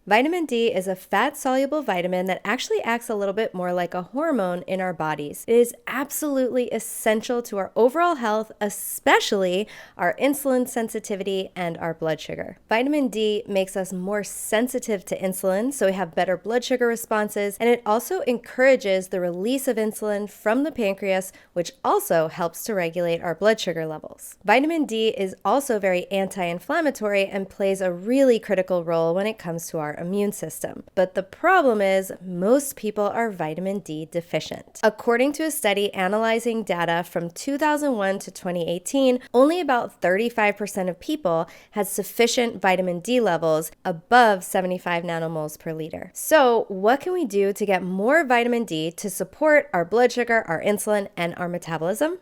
Vitamin D is a fat-soluble vitamin that actually acts a little bit more like a hormone in our bodies. It is absolutely essential to our overall health, especially our insulin sensitivity and our blood sugar. Vitamin D makes us more sensitive to insulin, so we have better blood sugar responses, and it also encourages the release of insulin from the pancreas, which also helps to regulate our blood sugar levels. Vitamin D is also very anti-inflammatory and plays a really critical role when it comes to our immune system. But the problem is most people are vitamin D deficient. According to a study analyzing data from 2001 to 2018, only about 35% of people had sufficient vitamin D levels above 75 nanomoles per liter. So what can we do to get more vitamin D to support our blood sugar, our insulin, and our metabolism?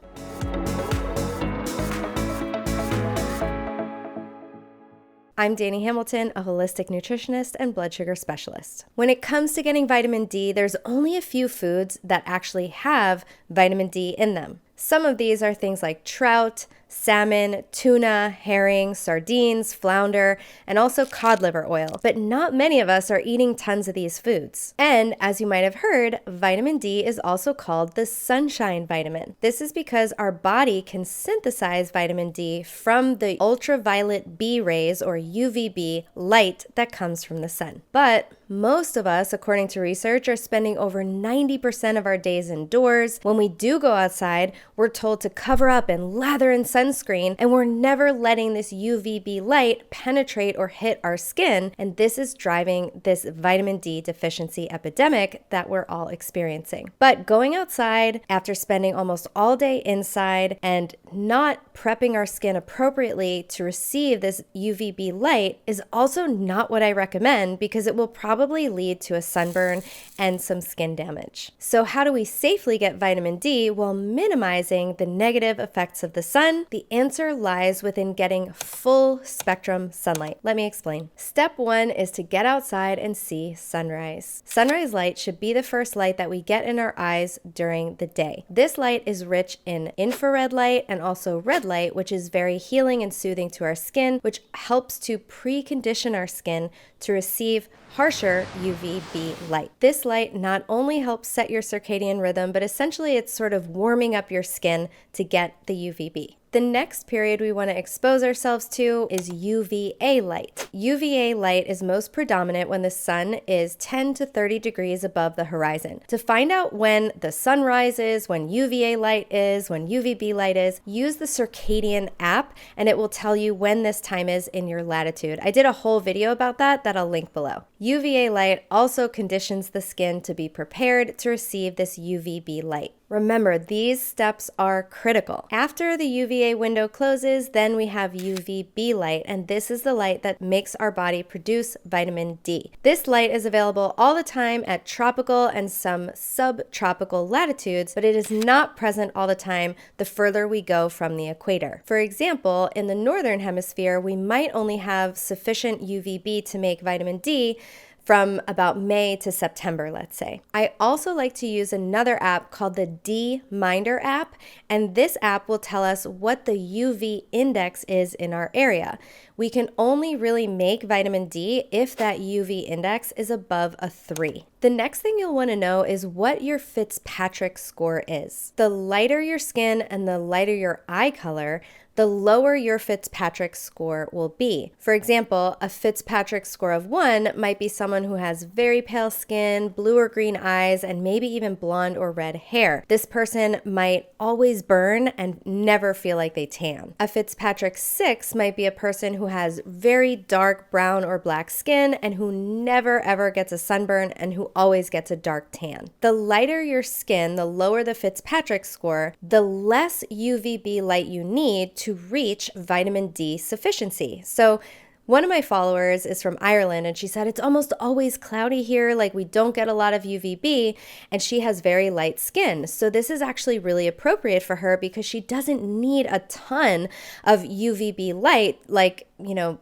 I'm Dani Hamilton, a holistic nutritionist and blood sugar specialist. When it comes to getting vitamin D, there's only a few foods that actually have vitamin D in them. Some of these are things like trout, salmon, tuna, herring, sardines, flounder, and also cod liver oil. But not many of us are eating tons of these foods. And as you might have heard, vitamin D is also called the sunshine vitamin. This is because our body can synthesize vitamin D from the ultraviolet B rays or UVB light that comes from the sun. But most of us, according to research, are spending over 90% of our days indoors. When we do go outside, we're told to cover up and lather in sunscreen, and we're never letting this UVB light penetrate or hit our skin, and this is driving this vitamin D deficiency epidemic that we're all experiencing. But going outside after spending almost all day inside and not prepping our skin appropriately to receive this UVB light is also not what I recommend, because it will probably lead to a sunburn and some skin damage. So how do we safely get vitamin D while minimizing the negative effects of the sun? The answer lies within getting full spectrum sunlight. Let me explain. Step one is to get outside and see sunrise. Sunrise light should be the first light that we get in our eyes during the day. This light is rich in infrared light and also red light, which is very healing and soothing to our skin, which helps to precondition our skin to receive harsher UVB light. This light not only helps set your circadian rhythm, but essentially it's sort of warming up your skin to get the UVB. The next period we want to expose ourselves to is UVA light. UVA light is most predominant when the sun is 10 to 30 degrees above the horizon. To find out when the sun rises, when UVA light is, when UVB light is, use the circadian app and it will tell you when this time is in your latitude. I did a whole video about that I'll link below. UVA light also conditions the skin to be prepared to receive this UVB light. Remember, these steps are critical. After the UVA window closes, then we have UVB light, and this is the light that makes our body produce vitamin D. This light is available all the time at tropical and some subtropical latitudes, but it is not present all the time the further we go from the equator. For example, in the northern hemisphere, we might only have sufficient UVB to make vitamin D from about May to September, let's say. I also like to use another app called the D-Minder app, and this app will tell us what the UV index is in our area. We can only really make vitamin D if that UV index is above a 3. The next thing you'll want to know is what your Fitzpatrick score is. The lighter your skin and the lighter your eye color, the lower your Fitzpatrick score will be. For example, a Fitzpatrick score of 1 might be someone who has very pale skin, blue or green eyes, and maybe even blonde or red hair. This person might always burn and never feel like they tan. A Fitzpatrick 6 might be a person who has very dark brown or black skin and who never ever gets a sunburn and who always gets a dark tan. The lighter your skin, the lower the Fitzpatrick score, the less UVB light you need to reach vitamin D sufficiency. So one of my followers is from Ireland, and she said it's almost always cloudy here, like we don't get a lot of UVB, and she has very light skin. So this is actually really appropriate for her because she doesn't need a ton of UVB light like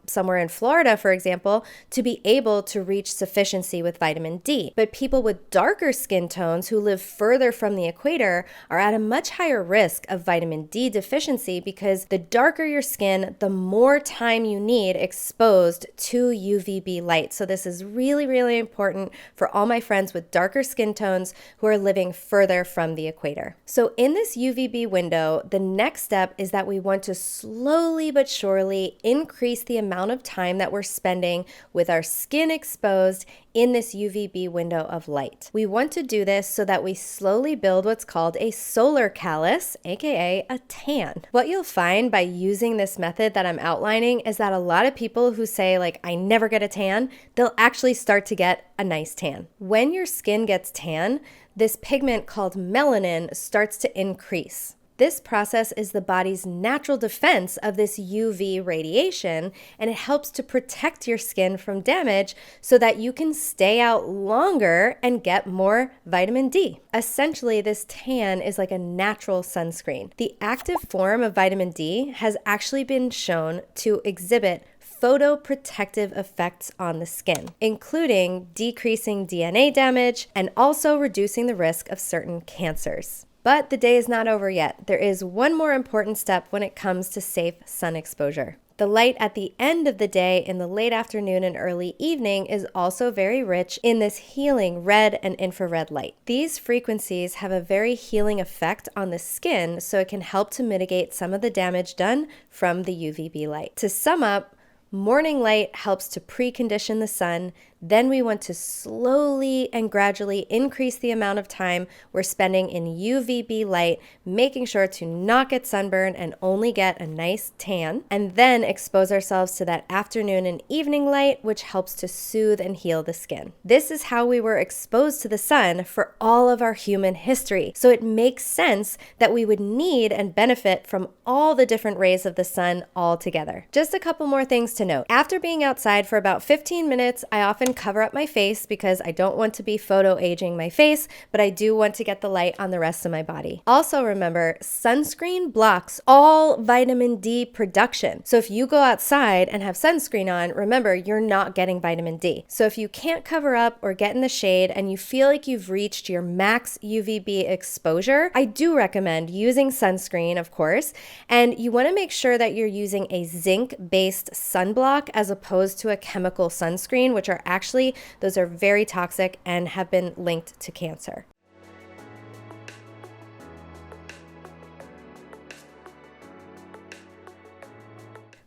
somewhere in Florida, for example, to be able to reach sufficiency with vitamin D. But people with darker skin tones who live further from the equator are at a much higher risk of vitamin D deficiency because the darker your skin, the more time you need exposed to UVB light. So this is really, really important for all my friends with darker skin tones who are living further from the equator. So in this UVB window, the next step is that we want to slowly but surely increase the amount of time that we're spending with our skin exposed in this UVB window of light. We want to do this so that we slowly build what's called a solar callus, aka a tan. What you'll find by using this method that I'm outlining is that a lot of people who say I never get a tan, they'll actually start to get a nice tan. When your skin gets tan, this pigment called melanin starts to increase. This process is the body's natural defense of this UV radiation, and it helps to protect your skin from damage so that you can stay out longer and get more vitamin D. Essentially, this tan is like a natural sunscreen. The active form of vitamin D has actually been shown to exhibit photoprotective effects on the skin, including decreasing DNA damage and also reducing the risk of certain cancers. But the day is not over yet. There is one more important step when it comes to safe sun exposure. The light at the end of the day in the late afternoon and early evening is also very rich in this healing red and infrared light. These frequencies have a very healing effect on the skin, so it can help to mitigate some of the damage done from the UVB light. To sum up, morning light helps to precondition the sun. Then we want to slowly and gradually increase the amount of time we're spending in UVB light, making sure to not get sunburned and only get a nice tan, and then expose ourselves to that afternoon and evening light, which helps to soothe and heal the skin. This is how we were exposed to the sun for all of our human history. So it makes sense that we would need and benefit from all the different rays of the sun all together. Just a couple more things to note. After being outside for about 15 minutes, I often cover up my face because I don't want to be photo aging my face, but I do want to get the light on the rest of my body. Also remember, sunscreen blocks all vitamin D production. So if you go outside and have sunscreen on, remember, you're not getting vitamin D. So if you can't cover up or get in the shade and you feel like you've reached your max UVB exposure, I do recommend using sunscreen, of course, and you want to make sure that you're using a zinc-based sunblock as opposed to a chemical sunscreen, which are actually, those are very toxic and have been linked to cancer.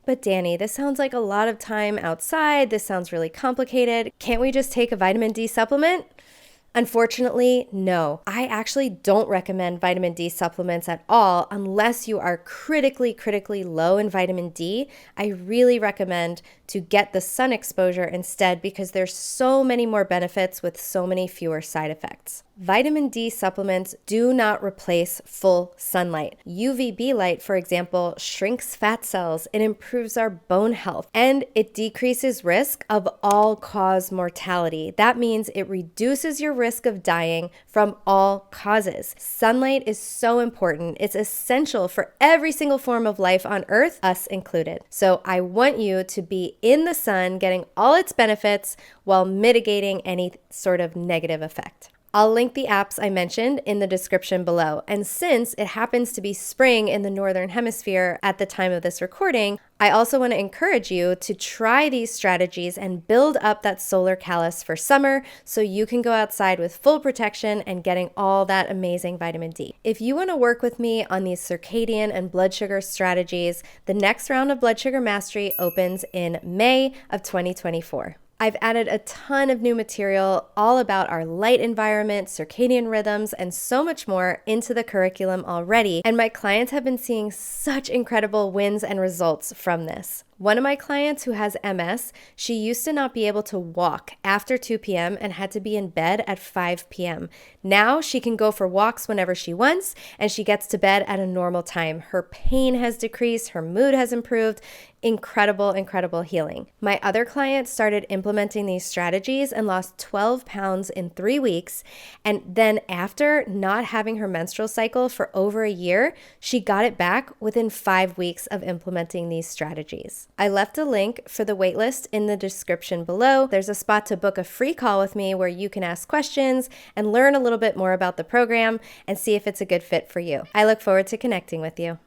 But Danny, this sounds like a lot of time outside. This sounds really complicated. Can't we just take a vitamin D supplement? Unfortunately, no. I actually don't recommend vitamin D supplements at all unless you are critically low in vitamin D. I really recommend to get the sun exposure instead because there's so many more benefits with so many fewer side effects. Vitamin D supplements do not replace full sunlight. UVB light, for example, shrinks fat cells, it improves our bone health, and it decreases risk of all-cause mortality. That means it reduces your risk of dying from all causes. Sunlight is so important. It's essential for every single form of life on Earth, us included. So I want you to be in the sun, getting all its benefits while mitigating any sort of negative effect. I'll link the apps I mentioned in the description below. And since it happens to be spring in the Northern Hemisphere at the time of this recording, I also want to encourage you to try these strategies and build up that solar callus for summer so you can go outside with full protection and getting all that amazing vitamin D. If you want to work with me on these circadian and blood sugar strategies, the next round of Blood Sugar Mastery opens in May of 2024. I've added a ton of new material all about our light environment, circadian rhythms, and so much more into the curriculum already, and my clients have been seeing such incredible wins and results from this. One of my clients who has MS, she used to not be able to walk after 2 p.m. and had to be in bed at 5 p.m. Now she can go for walks whenever she wants and she gets to bed at a normal time. Her pain has decreased, her mood has improved. Incredible, incredible healing. My other client started implementing these strategies and lost 12 pounds in 3 weeks. And then after not having her menstrual cycle for over a year, she got it back within 5 weeks of implementing these strategies. I left a link for the waitlist in the description below. There's a spot to book a free call with me where you can ask questions and learn a little bit more about the program and see if it's a good fit for you. I look forward to connecting with you.